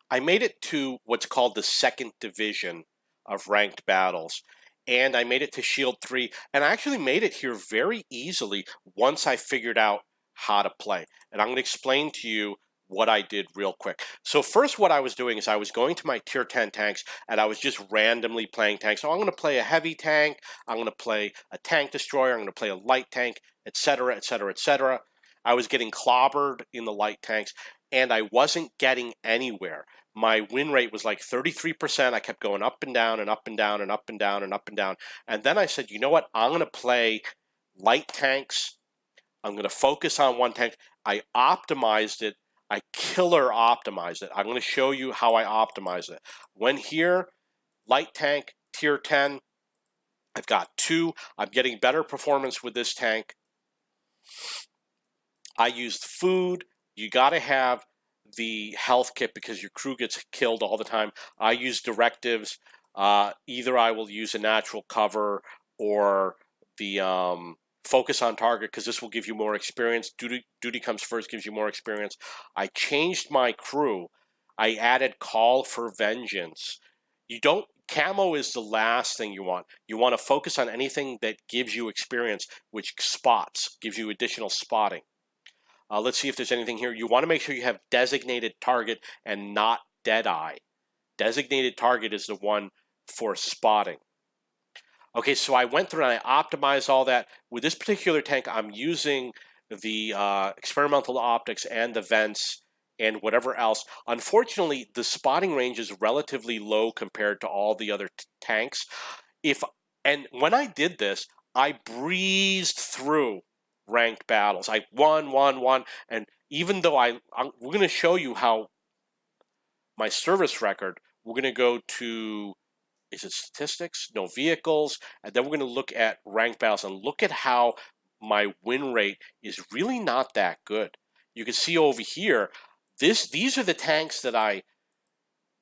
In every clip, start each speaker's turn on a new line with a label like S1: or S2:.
S1: I made it to what's called the second division of ranked battles. And I made it to Shield 3. And I actually made it here very easily once I figured out how to play. And I'm going to explain to you what I did real quick. So first what I was doing is I was going to my tier 10 tanks and I was just randomly playing tanks. So I'm going to play a heavy tank, I'm going to play a tank destroyer, I'm going to play a light tank, etc., etc., etc. I was getting clobbered in the light tanks and I wasn't getting anywhere. My win rate was like 33%. I kept going up and down and up and down and up and down and up and down. And then I said, you know what? I'm going to play light tanks. I'm going to focus on one tank. I optimized it. I killer optimized it. I'm going to show you how I optimized it. When here, light tank, tier 10. I've got 2. I'm getting better performance with this tank. I used food. You got to have the health kit because your crew gets killed all the time. I use directives. Either I will use a natural cover or the focus on target because this will give you more experience. Duty comes first, gives you more experience. I changed my crew. I added call for vengeance. You don't, camo is the last thing you want. You want to focus on anything that gives you experience, which spots, gives you additional spotting. Let's see if there's anything here. You want to make sure you have designated target and not deadeye. Designated target is the one for spotting. Okay, so I went through and I optimized all that. With this particular tank, I'm using the experimental optics and the vents and whatever else. Unfortunately, the spotting range is relatively low compared to all the other tanks. And when I did this, I breezed through ranked battles. I won, and even though we're going to show you how my service record, we're going to go to, is it statistics? No, vehicles, and then we're going to look at ranked battles and look at how my win rate is really not that good. You can see over here, these are the tanks that I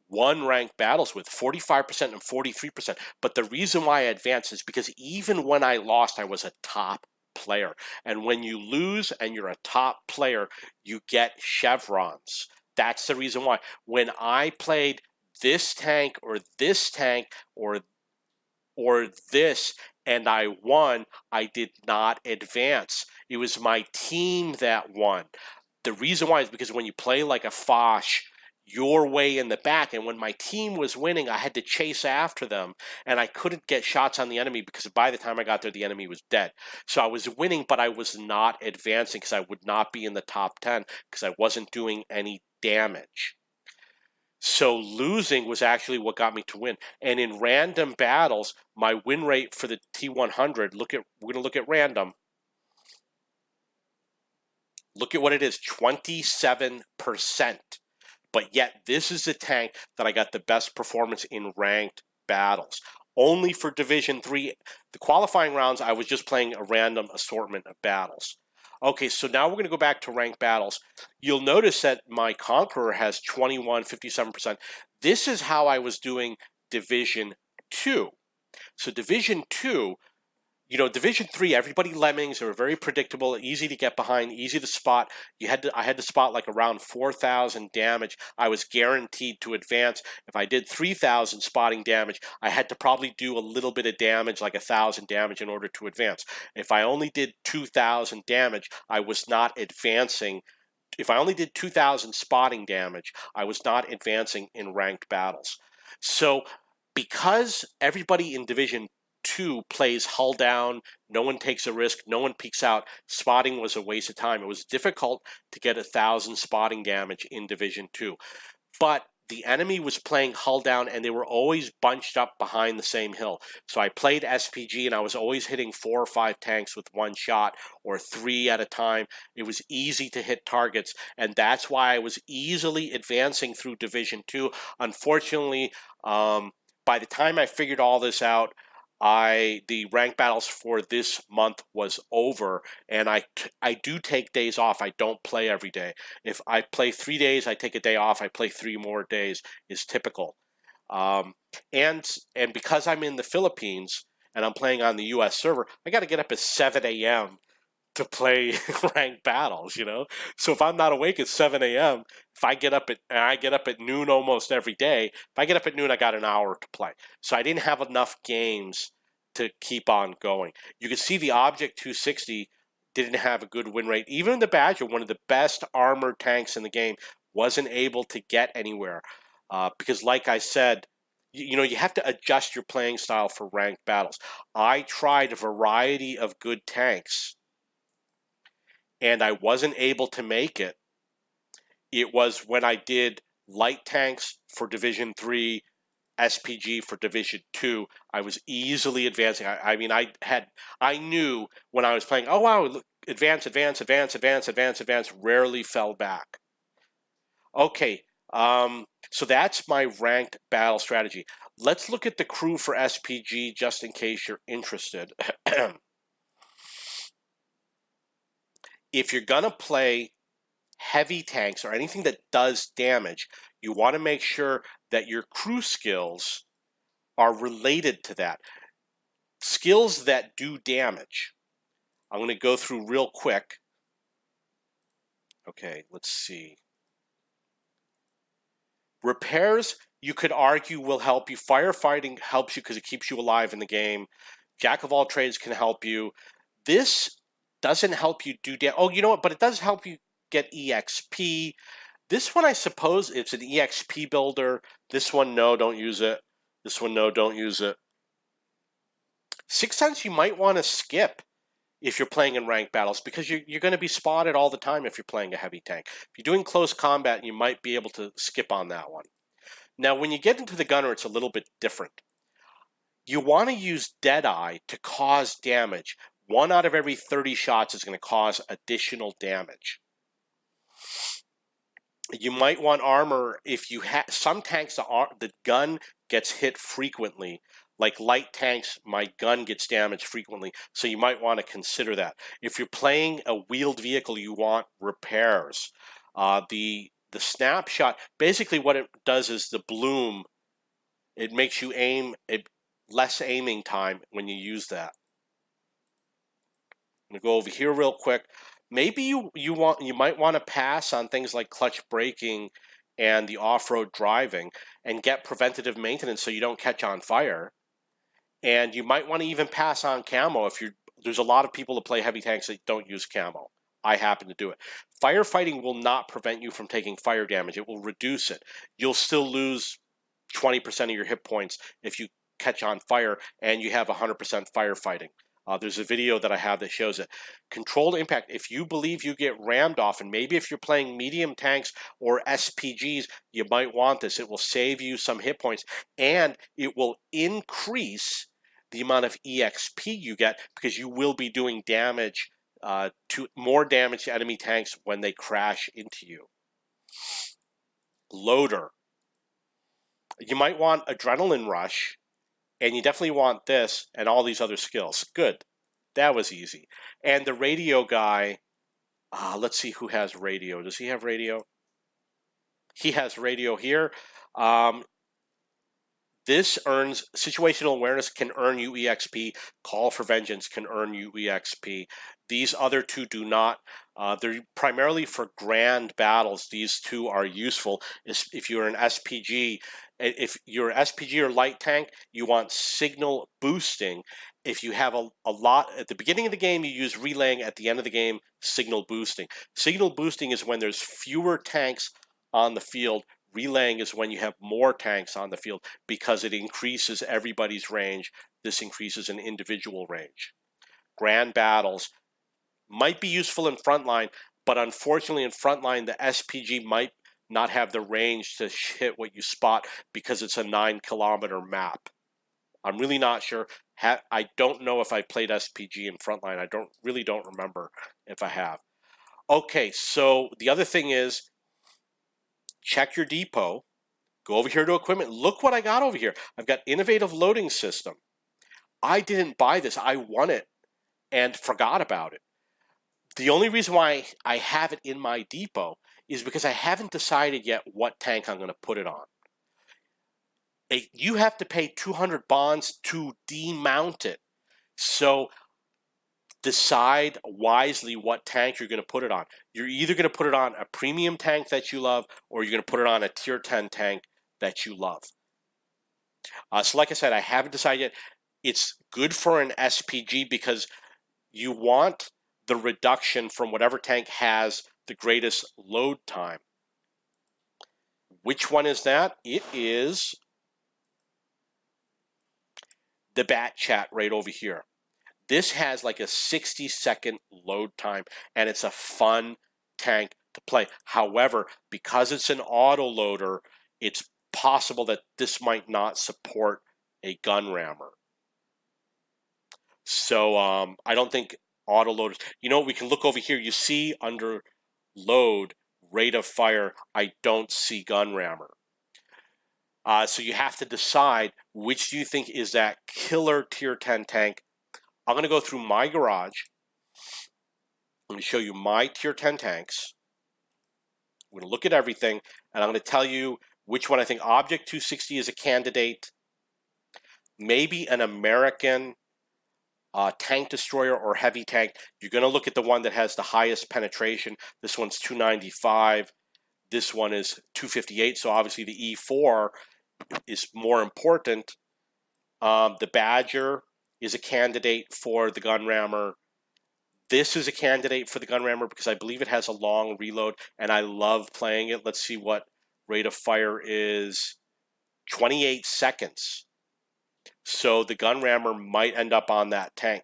S1: won ranked battles with, 45% and 43%. But the reason why I advanced is because even when I lost, I was a top player. And when you lose and you're a top player, you get chevrons. That's the reason why. When I played this tank or this tank or this and I won, I did not advance. It was my team that won. The reason why is because when you play like a Foch, you're way in the back, and when my team was winning, I had to chase after them, and I couldn't get shots on the enemy because by the time I got there, the enemy was dead. So I was winning, but I was not advancing because I would not be in the top 10 because I wasn't doing any damage. So losing was actually what got me to win. And in random battles, my win rate for the T100, we're going to look at random. Look at what it is, 27%. But yet this is the tank that I got the best performance in ranked battles. Only for Division 3. The qualifying rounds, I was just playing a random assortment of battles. Okay, so now we're going to go back to ranked battles. You'll notice that my Conqueror has 57%. This is how I was doing Division 2. So Division 2, you know, Division 3, everybody lemmings, they were very predictable, easy to get behind, easy to spot. I had to spot like around 4,000 damage. I was guaranteed to advance. If I did 3,000 spotting damage, I had to probably do a little bit of damage, like 1,000 damage in order to advance. If I only did 2,000 damage, I was not advancing. If I only did 2,000 spotting damage, I was not advancing in ranked battles. So because everybody in Division 2 plays hull down, no one takes a risk, no one peeks out, spotting was a waste of time. It was difficult to get 1,000 spotting damage in Division 2. But the enemy was playing hull down and they were always bunched up behind the same hill. So I played SPG and I was always hitting 4 or 5 tanks with one shot or 3 at a time. It was easy to hit targets, and that's why I was easily advancing through Division 2. Unfortunately, by the time I figured all this out, the rank battles for this month was over, and I do take days off. I don't play every day. If I play 3 days, I take a day off. I play 3 more days is typical. And because I'm in the Philippines and I'm playing on the U.S. server, I got to get up at 7 a.m. to play ranked battles, you know? So if I'm not awake at 7 a.m., if I get up at noon almost every day, if I get up at noon, I got an hour to play. So I didn't have enough games to keep on going. You can see the Object 260 didn't have a good win rate. Even the Badger, one of the best armored tanks in the game, wasn't able to get anywhere. Because like I said, you know, you have to adjust your playing style for ranked battles. I tried a variety of good tanks, and I wasn't able to make it. It was when I did light tanks for Division 3, SPG for Division 2, I was easily advancing. I mean, I knew when I was playing, oh wow, look, advance, rarely fell back. Okay, so that's my ranked battle strategy. Let's look at the crew for SPG just in case you're interested. If you're gonna play heavy tanks or anything that does damage, you want to make sure that your crew skills are related to that. Skills that do damage. I'm going to go through real quick. Okay, let's see. Repairs, you could argue, will help you. Firefighting helps you because it keeps you alive in the game. Jack of all trades can help you. This doesn't help you do damage. Oh, you know what? But it does help you get EXP. This one, I suppose, it's an EXP builder. This one, no, don't use it. This one, no, don't use it. Sixth Sense, you might want to skip if you're playing in ranked battles because you're going to be spotted all the time if you're playing a heavy tank. If you're doing close combat, you might be able to skip on that one. Now, when you get into the gunner, it's a little bit different. You want to use Deadeye to cause damage. 1 out of every 30 shots is going to cause additional damage. You might want armor if you have some tanks. The gun gets hit frequently. Like light tanks, my gun gets damaged frequently, so you might want to consider that. If you're playing a wheeled vehicle, you want repairs. The snapshot, basically what it does is the bloom, it makes you aim less aiming time when you use that. I'm gonna go over here real quick. Maybe you might want to pass on things like clutch braking and the off-road driving and get preventative maintenance so you don't catch on fire. And you might want to even pass on camo if there's a lot of people that play heavy tanks that don't use camo. I happen to do it. Firefighting will not prevent you from taking fire damage. It will reduce it. You'll still lose 20% of your hit points if you catch on fire and you have 100% firefighting. There's a video that I have that shows it. Controlled impact, if you believe you get rammed off, and maybe if you're playing medium tanks or SPGs, you might want this. It will save you some hit points, and it will increase the amount of EXP you get because you will be doing damage to enemy tanks when they crash into you. Loader. You might want Adrenaline Rush, and you definitely want this and all these other skills. Good. That was easy. And the radio guy, let's see who has radio. Does he have radio? He has radio here. This earns situational awareness, can earn you EXP. Call for Vengeance can earn you EXP. These other two do not. They're primarily for grand battles. These two are useful. If you're an SPG, if you're an SPG or light tank, you want signal boosting. If you have a lot at the beginning of the game, you use relaying. At the end of the game, signal boosting. Signal boosting is when there's fewer tanks on the field. Relaying is when you have more tanks on the field because it increases everybody's range. This increases an individual range. Grand battles might be useful in frontline, but unfortunately in frontline, the SPG might not have the range to hit what you spot because it's a 9-kilometer map. I'm really not sure. I don't know if I played SPG in frontline. I really don't remember if I have. Okay, so the other thing is, check your depot, go over here to equipment. Look what I got over here. I've got innovative loading system. I didn't buy this. I won it and forgot about it. The only reason why I have it in my depot is because I haven't decided yet what tank I'm going to put it on. You have to pay 200 bonds to demount it. So decide wisely what tank you're going to put it on. You're either going to put it on a premium tank that you love, or you're going to put it on a tier 10 tank that you love. So like I said, I haven't decided yet. It's good for an SPG because you want the reduction from whatever tank has the greatest load time. Which one is that? It is the Bat Chat right over here. This has like a 60-second load time, and it's a fun tank to play. However, because it's an autoloader, it's possible that this might not support a gun rammer. So I don't think autoloaders, we can look over here. You see under load, rate of fire, I don't see gun rammer. So you have to decide which do you think is that killer tier 10 tank. I'm going to go through my garage. I'm going to show you my tier 10 tanks. I'm going to look at everything, and I'm going to tell you which one I think. Object 260 is a candidate. Maybe an American tank destroyer or heavy tank. You're going to look at the one that has the highest penetration. This one's 295. This one is 258. So obviously the E4 is more important. The Badger is a candidate for the gun rammer. This is a candidate for the gun rammer because I believe it has a long reload, and I love playing it. Let's see what rate of fire is. 28 seconds. So the gun rammer might end up on that tank.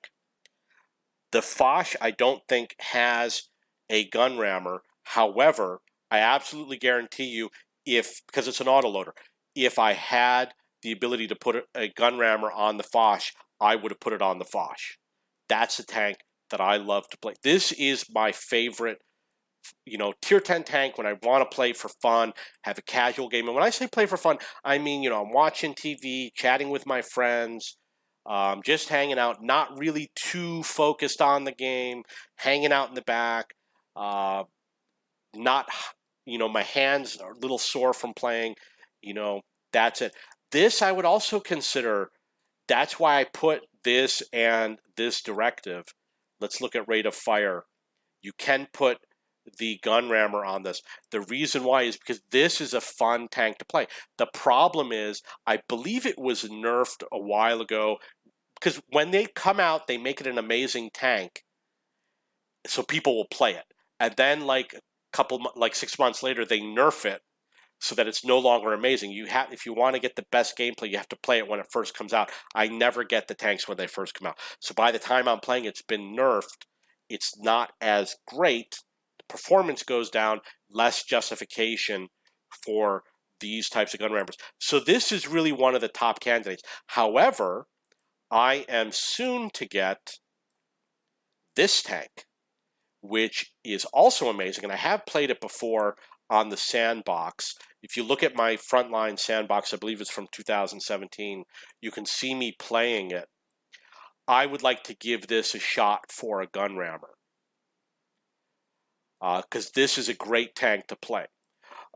S1: The Foch, I don't think, has a gun rammer. However, I absolutely guarantee you, because it's an autoloader, if I had the ability to put a gun rammer on the Foch, I would have put it on the Foch. That's a tank that I love to play. This is my favorite, tier 10 tank when I want to play for fun, have a casual game. And when I say play for fun, I mean, I'm watching TV, chatting with my friends, just hanging out, not really too focused on the game, hanging out in the back, not, my hands are a little sore from playing, that's it. This I would also consider, that's why I put this and this directive. Let's look at rate of fire. You can put the gun rammer on this. The reason why is because this is a fun tank to play. The problem is, I believe it was nerfed a while ago, because when they come out, they make it an amazing tank, so people will play it. And then like 6 months later, they nerf it so that it's no longer amazing. If you want to get the best gameplay, you have to play it when it first comes out. I never get the tanks when they first come out. So by the time I'm playing, it's been nerfed. It's not as great. The performance goes down, less justification for these types of gun rammers. So this is really one of the top candidates. However, I am soon to get this tank, which is also amazing. And I have played it before on the sandbox. If you look at my frontline sandbox, I believe it's from 2017, you can see me playing it. I would like to give this a shot for a gun rammer, because this is a great tank to play.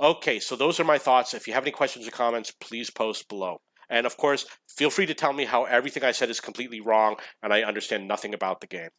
S1: Okay, so those are my thoughts. If you have any questions or comments, please post below. And of course, feel free to tell me how everything I said is completely wrong and I understand nothing about the game.